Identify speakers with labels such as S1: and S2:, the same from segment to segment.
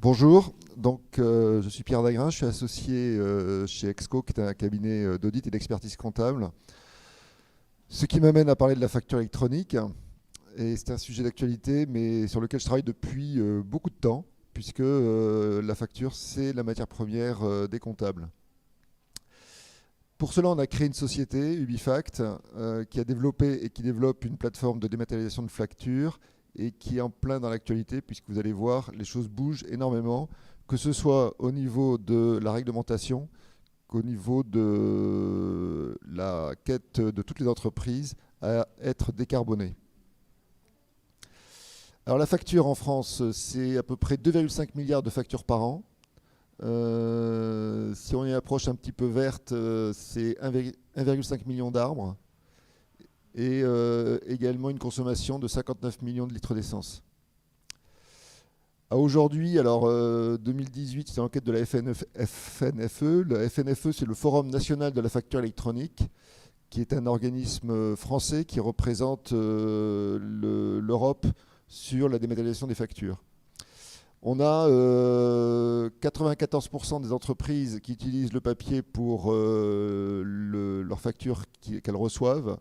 S1: Bonjour, je suis Pierre Dagrin, je suis associé chez Exco, qui est un cabinet d'audit et d'expertise comptable. Ce qui m'amène à parler de la facture électronique, et c'est un sujet d'actualité, mais sur lequel je travaille depuis beaucoup de temps, puisque la facture, c'est la matière première des comptables. Pour cela, on a créé une société, Ubifact, qui a développé et qui développe une plateforme de dématérialisation de factures et qui est en plein dans l'actualité, puisque vous allez voir, les choses bougent énormément, que ce soit au niveau de la réglementation, qu'au niveau de la quête de toutes les entreprises à être décarbonées. Alors la facture en France, c'est à peu près 2,5 milliards de factures par an. Si on y approche un petit peu verte, c'est 1,5 million d'arbres et également une consommation de 59 millions de litres d'essence. À aujourd'hui, alors 2018, c'est l'enquête de la FNFE. La FNFE, c'est le Forum national de la facture électronique, qui est un organisme français qui représente l'Europe sur la dématérialisation des factures. On a 94% des entreprises qui utilisent le papier pour leurs factures qu'elles reçoivent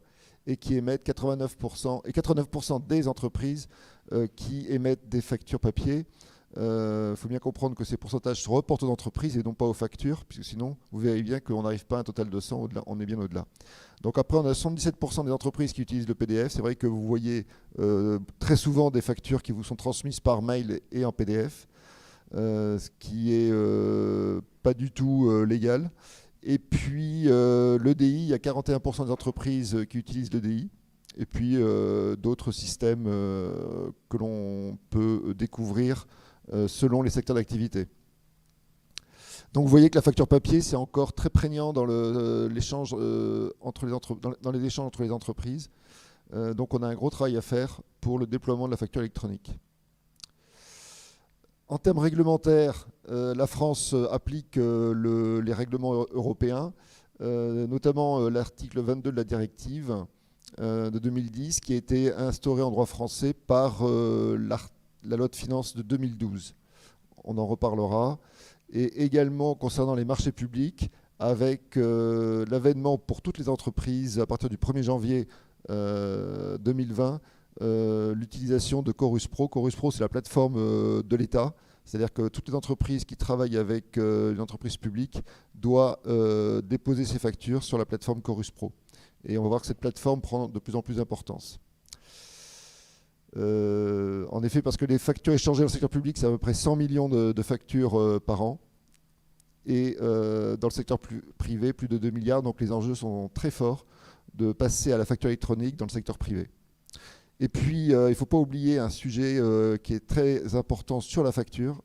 S1: et qui émettent 89%, et 89% des entreprises qui émettent des factures papier. Il faut bien comprendre que ces pourcentages se reportent aux entreprises et non pas aux factures, puisque sinon, vous verrez bien qu'on n'arrive pas à un total de 100, on est bien au-delà. Donc après, on a 77% des entreprises qui utilisent le PDF. C'est vrai que vous voyez très souvent des factures qui vous sont transmises par mail et en PDF, ce qui est pas du tout légal. Et puis l'EDI, il y a 41% des entreprises qui utilisent l'EDI. Et puis d'autres systèmes que l'on peut découvrir selon les secteurs d'activité. Donc vous voyez que la facture papier, c'est encore très prégnant dans l'échange dans les échanges entre les entreprises. Donc on a un gros travail à faire pour le déploiement de la facture électronique. En termes réglementaires, la France applique les règlements européens, notamment l'article 22 de la directive de 2010, qui a été instauré en droit français par la loi de finances de 2012. On en reparlera. Et également concernant les marchés publics, avec l'avènement pour toutes les entreprises à partir du 1er janvier 2020, l'utilisation de Chorus Pro. Chorus Pro, c'est la plateforme de l'État. C'est-à-dire que toutes les entreprises qui travaillent avec une entreprise publique doivent déposer ses factures sur la plateforme Chorus Pro. Et on va voir que cette plateforme prend de plus en plus d'importance. En effet, parce que les factures échangées dans le secteur public, c'est à peu près 100 millions de factures par an. Et dans le secteur privé, plus de 2 milliards. Donc les enjeux sont très forts de passer à la facture électronique dans le secteur privé. Et puis, il ne faut pas oublier un sujet qui est très important sur la facture.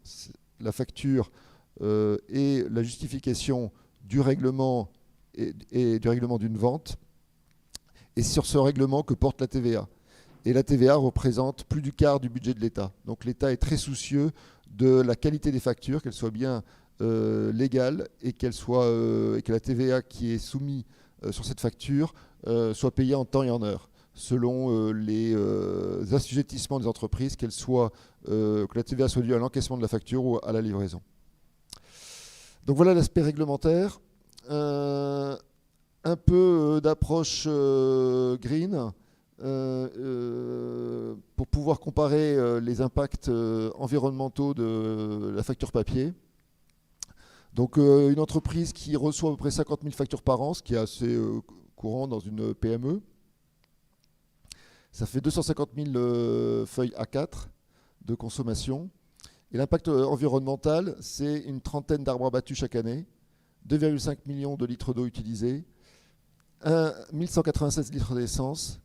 S1: La facture et la justification du règlement et du règlement d'une vente. Et sur ce règlement que porte la TVA. Et la TVA représente plus du quart du budget de l'État. Donc l'État est très soucieux de la qualité des factures, qu'elles soient bien légales et que la TVA qui est soumise sur cette facture soit payée en temps et en heure, selon les assujettissements des entreprises, que la TVA soit due à l'encaissement de la facture ou à la livraison. Donc voilà l'aspect réglementaire. Un peu d'approche green. Pour pouvoir comparer les impacts environnementaux de la facture papier. Donc une entreprise qui reçoit à peu près 50 000 factures par an, ce qui est assez courant dans une PME. Ça fait 250 000 feuilles A4 de consommation. Et l'impact environnemental, c'est une trentaine d'arbres abattus chaque année, 2,5 millions de litres d'eau utilisés, 1196 litres d'essence,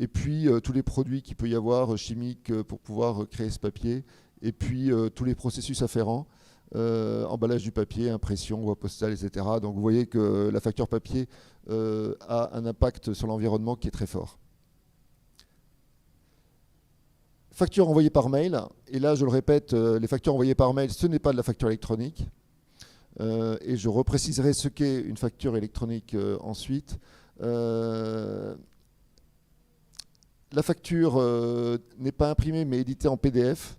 S1: et puis tous les produits qu'il peut y avoir chimiques pour pouvoir créer ce papier, et puis tous les processus afférents, emballage du papier, impression, voie postale, etc. Donc vous voyez que la facture papier a un impact sur l'environnement qui est très fort. Facture envoyée par mail, et là je le répète, les factures envoyées par mail, ce n'est pas de la facture électronique. Et je repréciserai ce qu'est une facture électronique ensuite. La facture n'est pas imprimée mais éditée en PDF.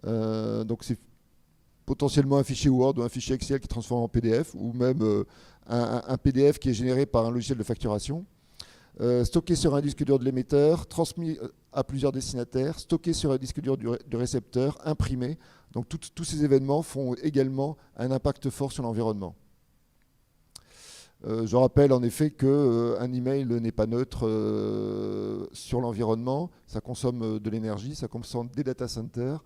S1: Donc c'est potentiellement un fichier Word ou un fichier Excel qui est transformé en PDF, ou même un PDF qui est généré par un logiciel de facturation. Stocké sur un disque dur de l'émetteur, transmis à plusieurs destinataires, stocké sur un disque dur du récepteur, imprimé. Donc tous ces événements font également un impact fort sur l'environnement. Je rappelle en effet qu'un email n'est pas neutre sur l'environnement, ça consomme de l'énergie, ça consomme des data centers,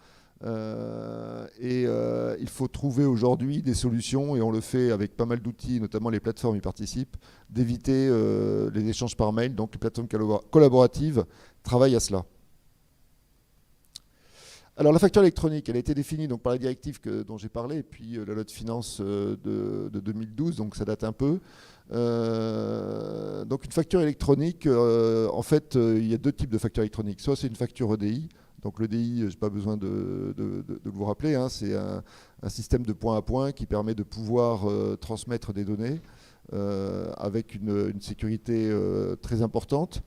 S1: il faut trouver aujourd'hui des solutions, et on le fait avec pas mal d'outils, notamment les plateformes y participent, d'éviter les échanges par mail. Donc les plateformes collaboratives travaillent à cela. Alors la facture électronique, elle a été définie donc, par la directive dont j'ai parlé, et puis la loi de finances de 2012, donc ça date un peu. Donc une facture électronique, en fait, il y a deux types de factures électroniques. Soit c'est une facture EDI, donc l'EDI, je n'ai pas besoin de vous rappeler, hein, c'est un système de point à point qui permet de pouvoir transmettre des données avec une sécurité très importante.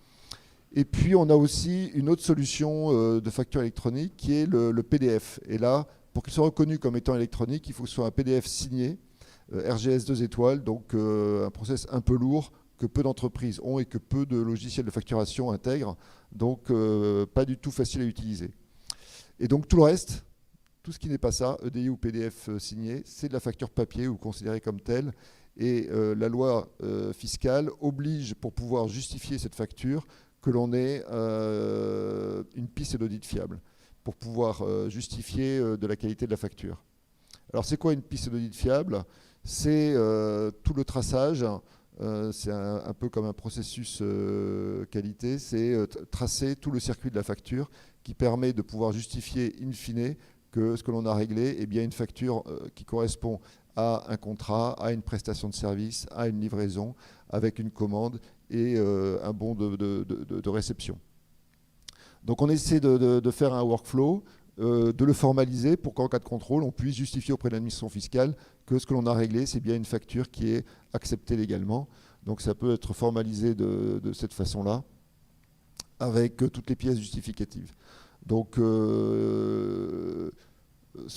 S1: Et puis, on a aussi une autre solution de facture électronique qui est le PDF. Et là, pour qu'il soit reconnu comme étant électronique, il faut que ce soit un PDF signé, RGS 2 étoiles, donc un process un peu lourd que peu d'entreprises ont et que peu de logiciels de facturation intègrent, donc pas du tout facile à utiliser. Et donc tout le reste, tout ce qui n'est pas ça, EDI ou PDF signé, c'est de la facture papier ou considérée comme telle. Et la loi fiscale oblige, pour pouvoir justifier cette facture, que l'on ait une piste d'audit fiable pour pouvoir justifier de la qualité de la facture. Alors c'est quoi une piste d'audit fiable? C'est tout le traçage, c'est un peu comme un processus qualité, c'est tracer tout le circuit de la facture qui permet de pouvoir justifier in fine que ce que l'on a réglé est bien une facture qui correspond à un contrat, à une prestation de service, à une livraison, avec une commande et un bon de réception. Donc on essaie de faire un workflow, de le formaliser pour qu'en cas de contrôle, on puisse justifier auprès de l'administration fiscale que ce que l'on a réglé, c'est bien une facture qui est acceptée légalement. Donc ça peut être formalisé de cette façon-là, avec toutes les pièces justificatives. Donc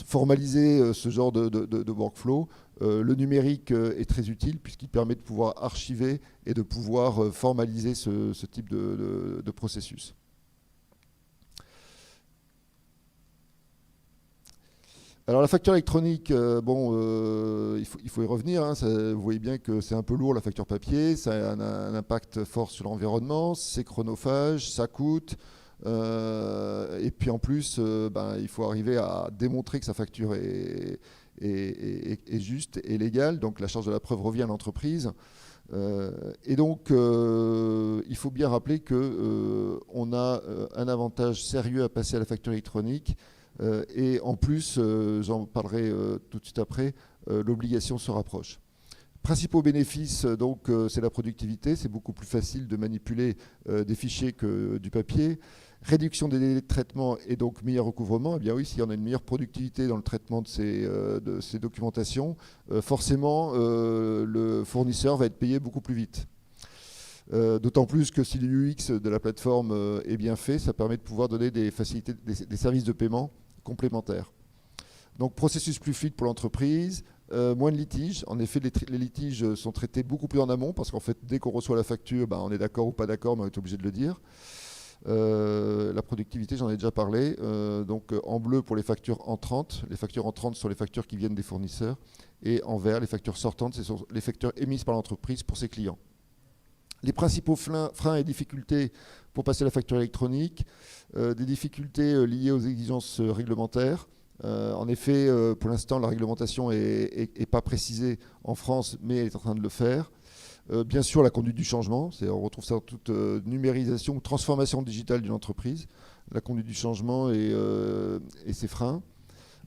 S1: formaliser ce genre de workflow, le numérique est très utile puisqu'il permet de pouvoir archiver et de pouvoir formaliser ce type de processus. Alors la facture électronique, il faut y revenir, hein, vous voyez bien que c'est un peu lourd la facture papier, ça a un impact fort sur l'environnement, c'est chronophage, ça coûte, et puis en plus, il faut arriver à démontrer que sa facture est juste et légale, donc la charge de la preuve revient à l'entreprise. Et donc, il faut bien rappeler qu'on a un avantage sérieux à passer à la facture électronique. Et en plus, j'en parlerai tout de suite après, l'obligation se rapproche. Principaux bénéfices, donc, c'est la productivité. C'est beaucoup plus facile de manipuler des fichiers que du papier. Réduction des délais de traitement et donc meilleur recouvrement. Eh bien oui, s'il y en a une meilleure productivité dans le traitement de ces documentations, forcément, le fournisseur va être payé beaucoup plus vite. D'autant plus que si l'UX de la plateforme est bien fait, ça permet de pouvoir donner des facilités, des services de paiement complémentaires. Donc processus plus fluide pour l'entreprise, moins de litiges. En effet, les litiges sont traités beaucoup plus en amont parce qu'en fait, dès qu'on reçoit la facture, on est d'accord ou pas d'accord, mais on est obligé de le dire. La productivité, j'en ai déjà parlé. Donc en bleu pour les factures entrantes. Les factures entrantes sont les factures qui viennent des fournisseurs. Et en vert, les factures sortantes, ce sont les factures émises par l'entreprise pour ses clients. Les principaux freins et difficultés pour passer à la facture électronique, des difficultés liées aux exigences réglementaires. En effet, pour l'instant, la réglementation n'est pas précisée en France, mais elle est en train de le faire. Bien sûr, la conduite du changement, on retrouve ça dans toute numérisation ou transformation digitale d'une entreprise, la conduite du changement et ses freins.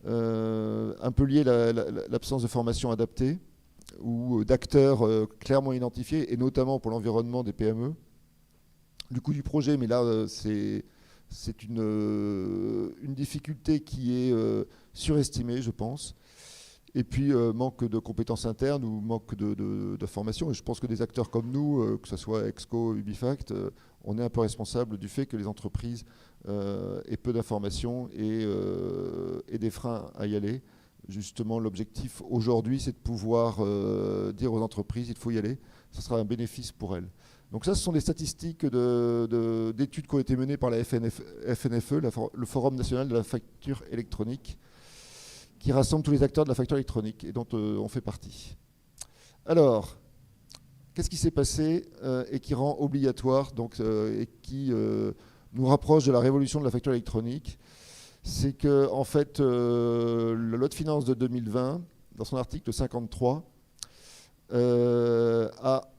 S1: Un peu lié à l'absence de formation adaptée ou d'acteurs clairement identifiés, et notamment pour l'environnement des PME. Du coût du projet, mais là, c'est une difficulté qui est surestimée, je pense. Et puis, manque de compétences internes ou manque de formation. Et je pense que des acteurs comme nous, que ce soit Exco, Ubifact, on est un peu responsable du fait que les entreprises aient peu d'informations et des freins à y aller. Justement, l'objectif aujourd'hui, c'est de pouvoir dire aux entreprises, il faut y aller. Ce sera un bénéfice pour elles. Donc ça, ce sont des statistiques d'études qui ont été menées par la FNFE, le Forum national de la facture électronique, qui rassemble tous les acteurs de la facture électronique et dont on fait partie. Alors, qu'est-ce qui s'est passé et qui rend obligatoire et qui nous rapproche de la révolution de la facture électronique? C'est que, en fait, la loi de finances de 2020, dans son article 53, a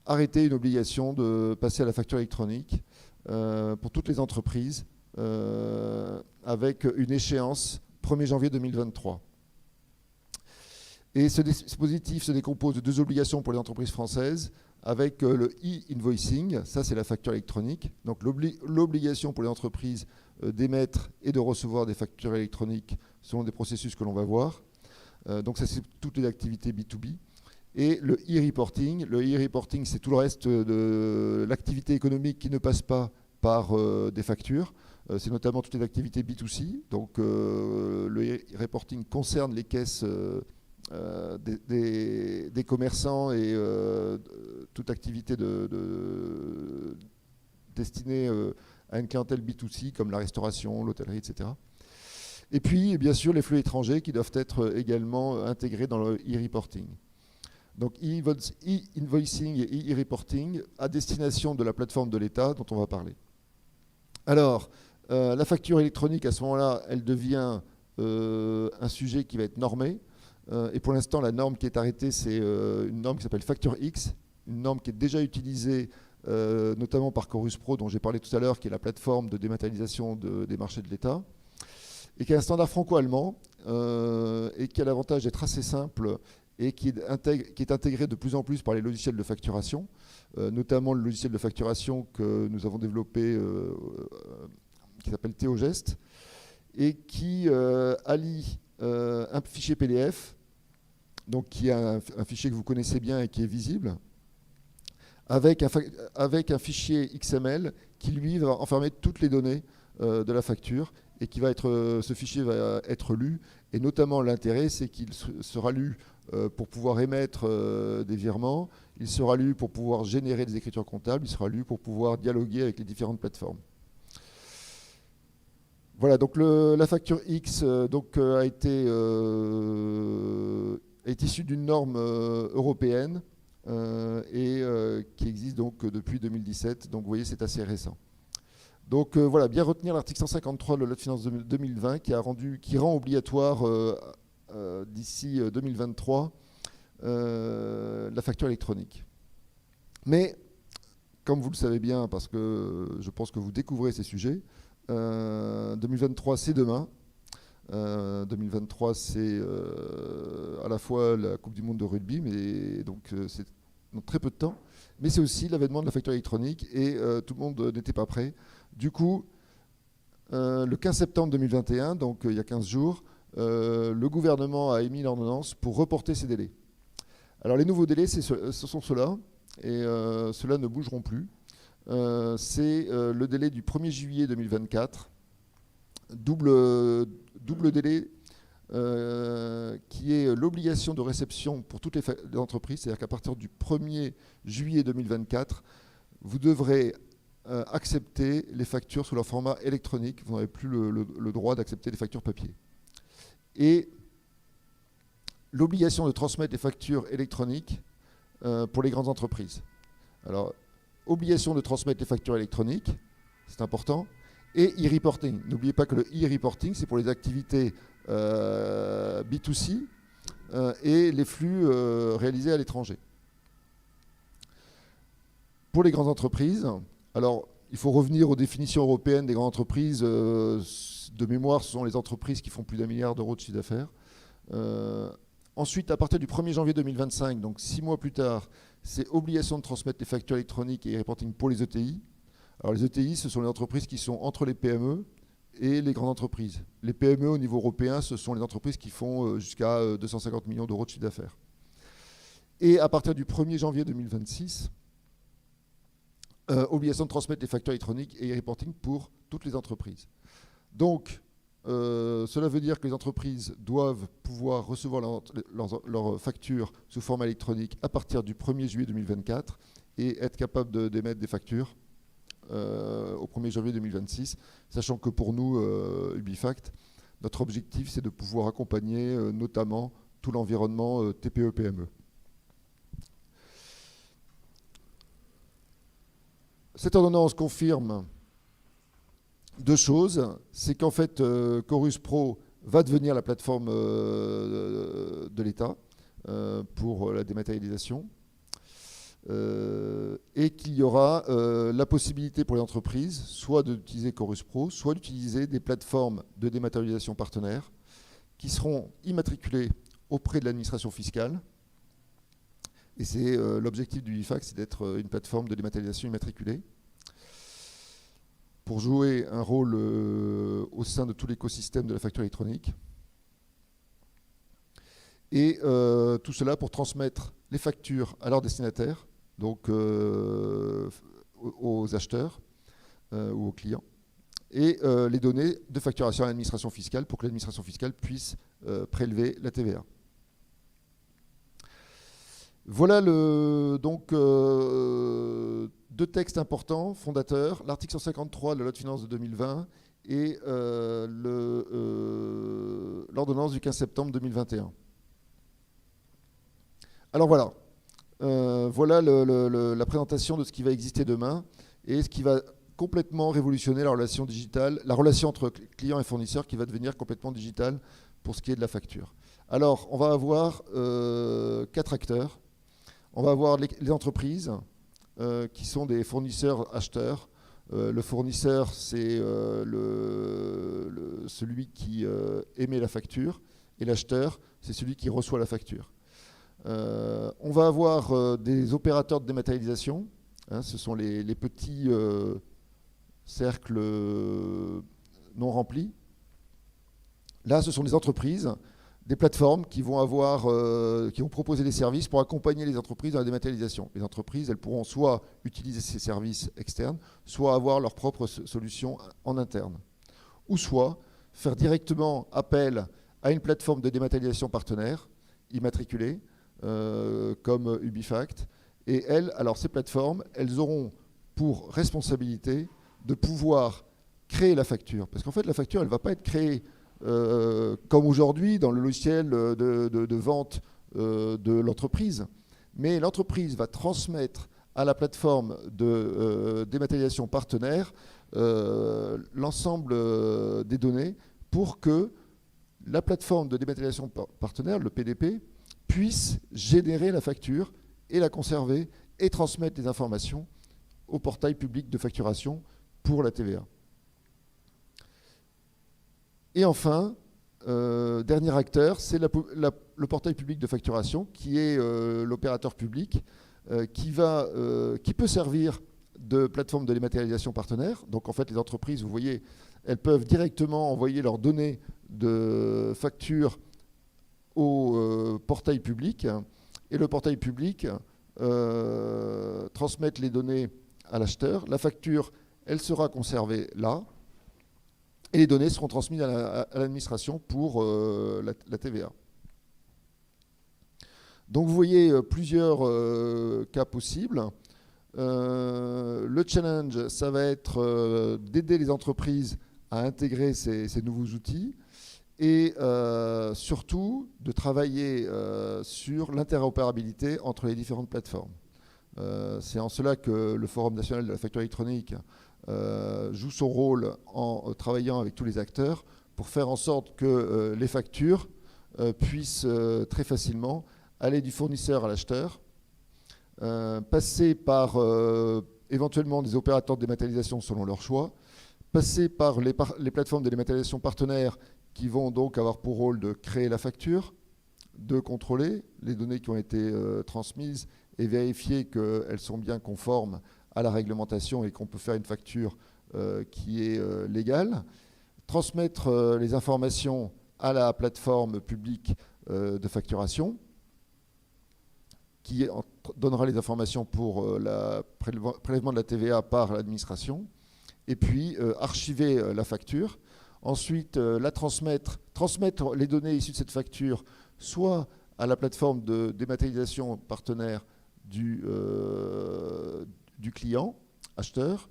S1: arrêté une obligation de passer à la facture électronique pour toutes les entreprises avec une échéance 1er janvier 2023. Et ce dispositif se décompose de 2 obligations pour les entreprises françaises avec le e-invoicing, ça c'est la facture électronique. Donc l'obligation pour les entreprises d'émettre et de recevoir des factures électroniques selon des processus que l'on va voir. Donc ça c'est toutes les activités B2B. Et le e-reporting, c'est tout le reste de l'activité économique qui ne passe pas par des factures. C'est notamment toutes les activités B2C. Donc le e-reporting concerne les caisses des commerçants et toute activité destinée à une clientèle B2C comme la restauration, l'hôtellerie, etc. Et puis, bien sûr, les flux étrangers qui doivent être également intégrés dans le e-reporting. Donc e-invoicing et e-reporting à destination de la plateforme de l'État dont on va parler. Alors, la facture électronique, à ce moment-là, elle devient un sujet qui va être normé. Et pour l'instant, la norme qui est arrêtée, c'est une norme qui s'appelle Facture X, une norme qui est déjà utilisée notamment par Chorus Pro, dont j'ai parlé tout à l'heure, qui est la plateforme de dématérialisation des marchés de l'État, et qui est un standard franco-allemand, et qui a l'avantage d'être assez simple, et qui est intégré de plus en plus par les logiciels de facturation, notamment le logiciel de facturation que nous avons développé, qui s'appelle Théogest, et qui allie un fichier PDF, donc qui est un fichier que vous connaissez bien et qui est visible, avec un fichier XML qui, lui, va enfermer toutes les données de la facture et qui va ce fichier va être lu. Et notamment, l'intérêt, c'est qu'il sera lu pour pouvoir émettre des virements, il sera lu pour pouvoir générer des écritures comptables, il sera lu pour pouvoir dialoguer avec les différentes plateformes. Voilà, donc la facture X est issue d'une norme européenne et qui existe donc depuis 2017. Donc vous voyez, c'est assez récent. Donc voilà, bien retenir l'article 153 de la loi de finances 2020 qui rend obligatoire d'ici 2023 la facture électronique. Mais, comme vous le savez bien, parce que je pense que vous découvrez ces sujets, 2023 c'est demain. 2023 c'est à la fois la Coupe du Monde de rugby, mais donc c'est dans très peu de temps, mais c'est aussi l'avènement de la facture électronique et tout le monde n'était pas prêt. Du coup, le 15 septembre 2021, donc il y a 15 jours, le gouvernement a émis l'ordonnance pour reporter ces délais. Alors les nouveaux délais, ce sont ceux-là, et ceux-là ne bougeront plus. C'est le délai du 1er juillet 2024, double délai qui est l'obligation de réception pour toutes les entreprises, c'est-à-dire qu'à partir du 1er juillet 2024, vous devrez accepter les factures sous leur format électronique, vous n'aurez plus le droit d'accepter les factures papier. Et l'obligation de transmettre les factures électroniques pour les grandes entreprises. Alors, obligation de transmettre les factures électroniques, c'est important, et e-reporting. N'oubliez pas que le e-reporting, c'est pour les activités B2C et les flux réalisés à l'étranger. Pour les grandes entreprises, alors il faut revenir aux définitions européennes des grandes entreprises. De mémoire, ce sont les entreprises qui font plus d'1 milliard d'euros de chiffre d'affaires. Ensuite, à partir du 1er janvier 2025, donc 6 mois plus tard, c'est obligation de transmettre les factures électroniques et reporting pour les ETI. Alors les ETI, ce sont les entreprises qui sont entre les PME et les grandes entreprises. Les PME au niveau européen, ce sont les entreprises qui font jusqu'à 250 millions d'euros de chiffre d'affaires. Et à partir du 1er janvier 2026, obligation de transmettre les factures électroniques et reporting pour toutes les entreprises. Donc, Cela veut dire que les entreprises doivent pouvoir recevoir leurs factures sous format électronique à partir du 1er juillet 2024 et être capables d'émettre des factures au 1er janvier 2026, sachant que pour nous, Ubifact, notre objectif, c'est de pouvoir accompagner notamment tout l'environnement TPE-PME. Cette ordonnance confirme deux choses. C'est qu'en fait, Chorus Pro va devenir la plateforme de l'État pour la dématérialisation. Et qu'il y aura la possibilité pour les entreprises soit d'utiliser Chorus Pro, soit d'utiliser des plateformes de dématérialisation partenaires qui seront immatriculées auprès de l'administration fiscale. Et c'est l'objectif du Ubifact, c'est d'être une plateforme de dématérialisation immatriculée pour jouer un rôle au sein de tout l'écosystème de la facture électronique. Et tout cela pour transmettre les factures à leurs destinataires, donc aux acheteurs ou aux clients, et les données de facturation à l'administration fiscale pour que l'administration fiscale puisse prélever la TVA. Voilà donc deux textes importants, fondateurs, l'article 153 de la loi de finances de 2020 et l'ordonnance du 15 septembre 2021. Alors voilà, voilà la présentation de ce qui va exister demain et ce qui va complètement révolutionner la relation digitale, la relation entre client et fournisseur qui va devenir complètement digitale pour ce qui est de la facture. Alors, on va avoir 4 acteurs. On va avoir les entreprises qui sont des fournisseurs-acheteurs. Le fournisseur, c'est celui qui émet la facture et l'acheteur, c'est celui qui reçoit la facture. On va avoir des opérateurs de dématérialisation. Hein, ce sont les petits cercles non remplis. Là, ce sont des entreprises, des plateformes qui vont proposer des services pour accompagner les entreprises dans la dématérialisation. Les entreprises, elles pourront soit utiliser ces services externes, soit avoir leurs propres solutions en interne. Ou soit faire directement appel à une plateforme de dématérialisation partenaire, immatriculée, comme Ubifact. Et alors ces plateformes, elles auront pour responsabilité de pouvoir créer la facture. Parce qu'en fait, la facture, elle ne va pas être créée comme aujourd'hui dans le logiciel de vente de l'entreprise. Mais l'entreprise va transmettre à la plateforme de dématérialisation partenaire l'ensemble des données pour que la plateforme de dématérialisation partenaire, le PDP, puisse générer la facture et la conserver et transmettre les informations au portail public de facturation pour la TVA. Et enfin, dernier acteur, c'est le portail public de facturation qui est l'opérateur public qui peut servir de plateforme de dématérialisation partenaire. Donc en fait, les entreprises, vous voyez, elles peuvent directement envoyer leurs données de facture au portail public et le portail public transmettre les données à l'acheteur. La facture, elle sera conservée là et les données seront transmises à l'administration pour la TVA. Donc vous voyez plusieurs cas possibles. Le challenge, ça va être d'aider les entreprises à intégrer ces nouveaux outils et surtout de travailler sur l'interopérabilité entre les différentes plateformes. C'est en cela que le Forum national de la facture électronique joue son rôle en travaillant avec tous les acteurs pour faire en sorte que les factures puissent très facilement aller du fournisseur à l'acheteur, passer par éventuellement des opérateurs de dématérialisation selon leur choix, passer par les plateformes de dématérialisation partenaires qui vont donc avoir pour rôle de créer la facture, de contrôler les données qui ont été transmises et vérifier qu'elles sont bien conformes à la réglementation et qu'on peut faire une facture qui est légale, transmettre les informations à la plateforme publique de facturation qui donnera les informations pour le prélèvement de la TVA par l'administration et puis archiver la facture Ensuite, transmettre les données issues de cette facture soit à la plateforme de dématérialisation partenaire du client, acheteur,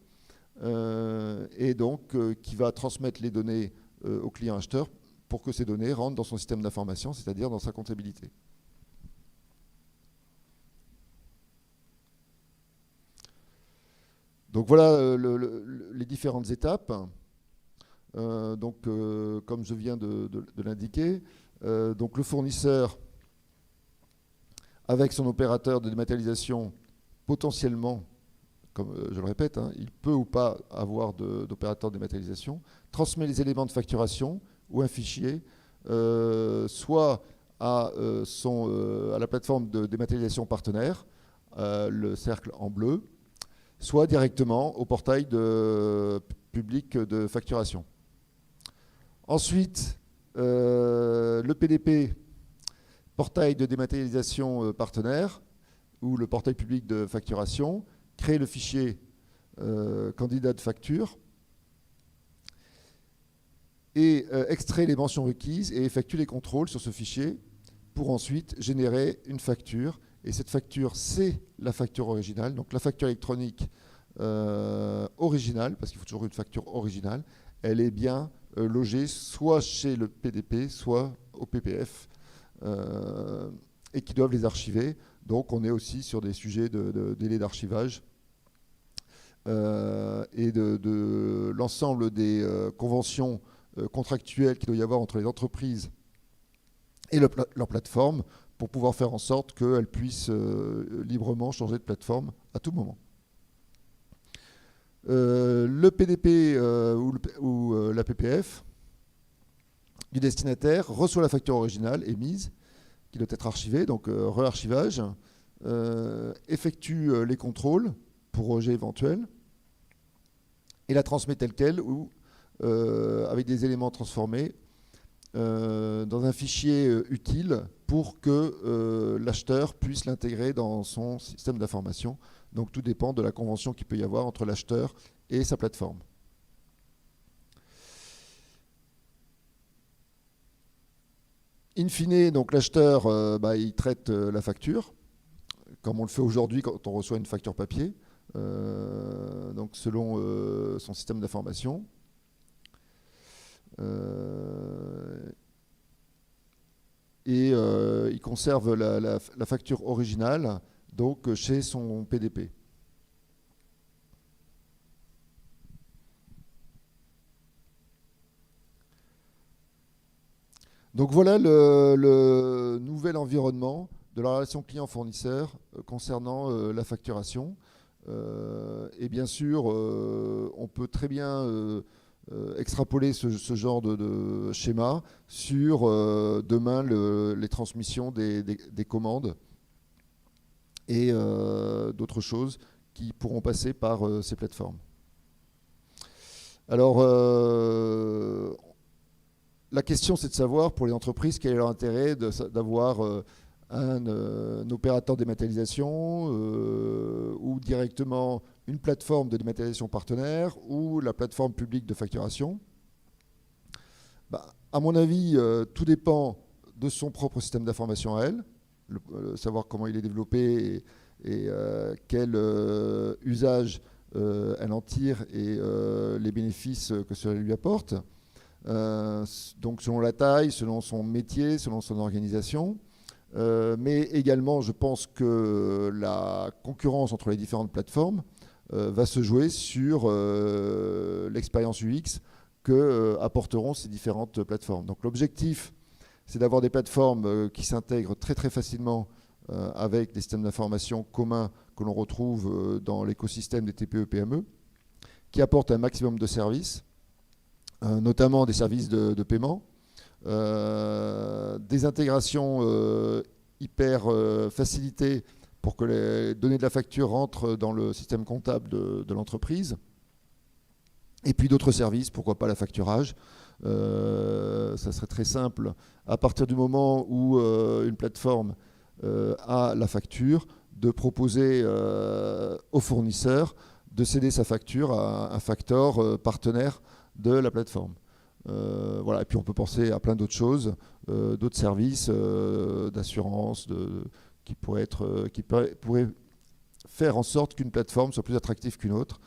S1: et donc qui va transmettre les données au client acheteur pour que ces données rentrent dans son système d'information, c'est-à-dire dans sa comptabilité. Donc voilà les différentes étapes. Comme je viens de l'indiquer, donc le fournisseur, avec son opérateur de dématérialisation, potentiellement, comme je le répète, hein, il peut ou pas avoir d'opérateur de dématérialisation, transmet les éléments de facturation ou un fichier, soit à la plateforme de dématérialisation partenaire, le cercle en bleu, soit directement au portail public de facturation. Ensuite, le PDP, portail de dématérialisation partenaire, ou le portail public de facturation, crée le fichier candidat de facture et extrait les mentions requises et effectue les contrôles sur ce fichier pour ensuite générer une facture. Et cette facture, c'est la facture originale, donc la facture électronique originale, parce qu'il faut toujours une facture originale, elle est bien logée soit chez le PDP, soit au PPF, et qui doivent les archiver. Donc on est aussi sur des sujets de délai d'archivage et de l'ensemble des conventions contractuelles qu'il doit y avoir entre les entreprises et leur plateforme pour pouvoir faire en sorte qu'elles puissent librement changer de plateforme à tout moment. Le PDP ou la PPF du destinataire reçoit la facture originale émise, qui doit être archivée, donc re-archivage, effectue les contrôles pour rejet éventuel, et la transmet telle quelle ou avec des éléments transformés dans un fichier utile pour que l'acheteur puisse l'intégrer dans son système d'information. Donc tout dépend de la convention qu'il peut y avoir entre l'acheteur et sa plateforme. In fine, donc l'acheteur, il traite la facture, comme on le fait aujourd'hui quand on reçoit une facture papier, donc selon son système d'information. Il conserve la facture originale donc chez son PDP. Donc voilà le nouvel environnement de la relation client-fournisseur concernant la facturation. Et bien sûr, on peut très bien extrapoler ce genre de schéma sur demain les transmissions des commandes et d'autres choses qui pourront passer par ces plateformes. Alors, la question, c'est de savoir pour les entreprises quel est leur intérêt d'avoir un opérateur de dématérialisation ou directement une plateforme de dématérialisation partenaire ou la plateforme publique de facturation. À mon avis, tout dépend de son propre système d'information à elle, savoir comment il est développé et quel usage elle en tire et les bénéfices que cela lui apporte. Donc selon la taille, selon son métier, selon son organisation. Mais également, je pense que la concurrence entre les différentes plateformes va se jouer sur l'expérience UX que apporteront ces différentes plateformes. Donc l'objectif, c'est d'avoir des plateformes qui s'intègrent très très facilement avec des systèmes d'information communs que l'on retrouve dans l'écosystème des TPE-PME, qui apportent un maximum de services, notamment des services de paiement, des intégrations hyper facilitées pour que les données de la facture rentrent dans le système comptable de l'entreprise. Et puis d'autres services, pourquoi pas la facturage. Ça serait très simple. À partir du moment où une plateforme a la facture, de proposer au fournisseur de céder sa facture à un facteur partenaire de la plateforme. Voilà. Et puis on peut penser à plein d'autres choses, d'autres services d'assurance pourraient faire en sorte qu'une plateforme soit plus attractive qu'une autre.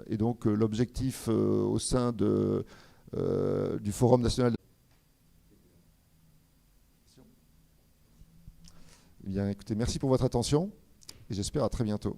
S1: Et donc l'objectif au sein du Forum national. Eh bien, écoutez, merci pour votre attention et j'espère à très bientôt.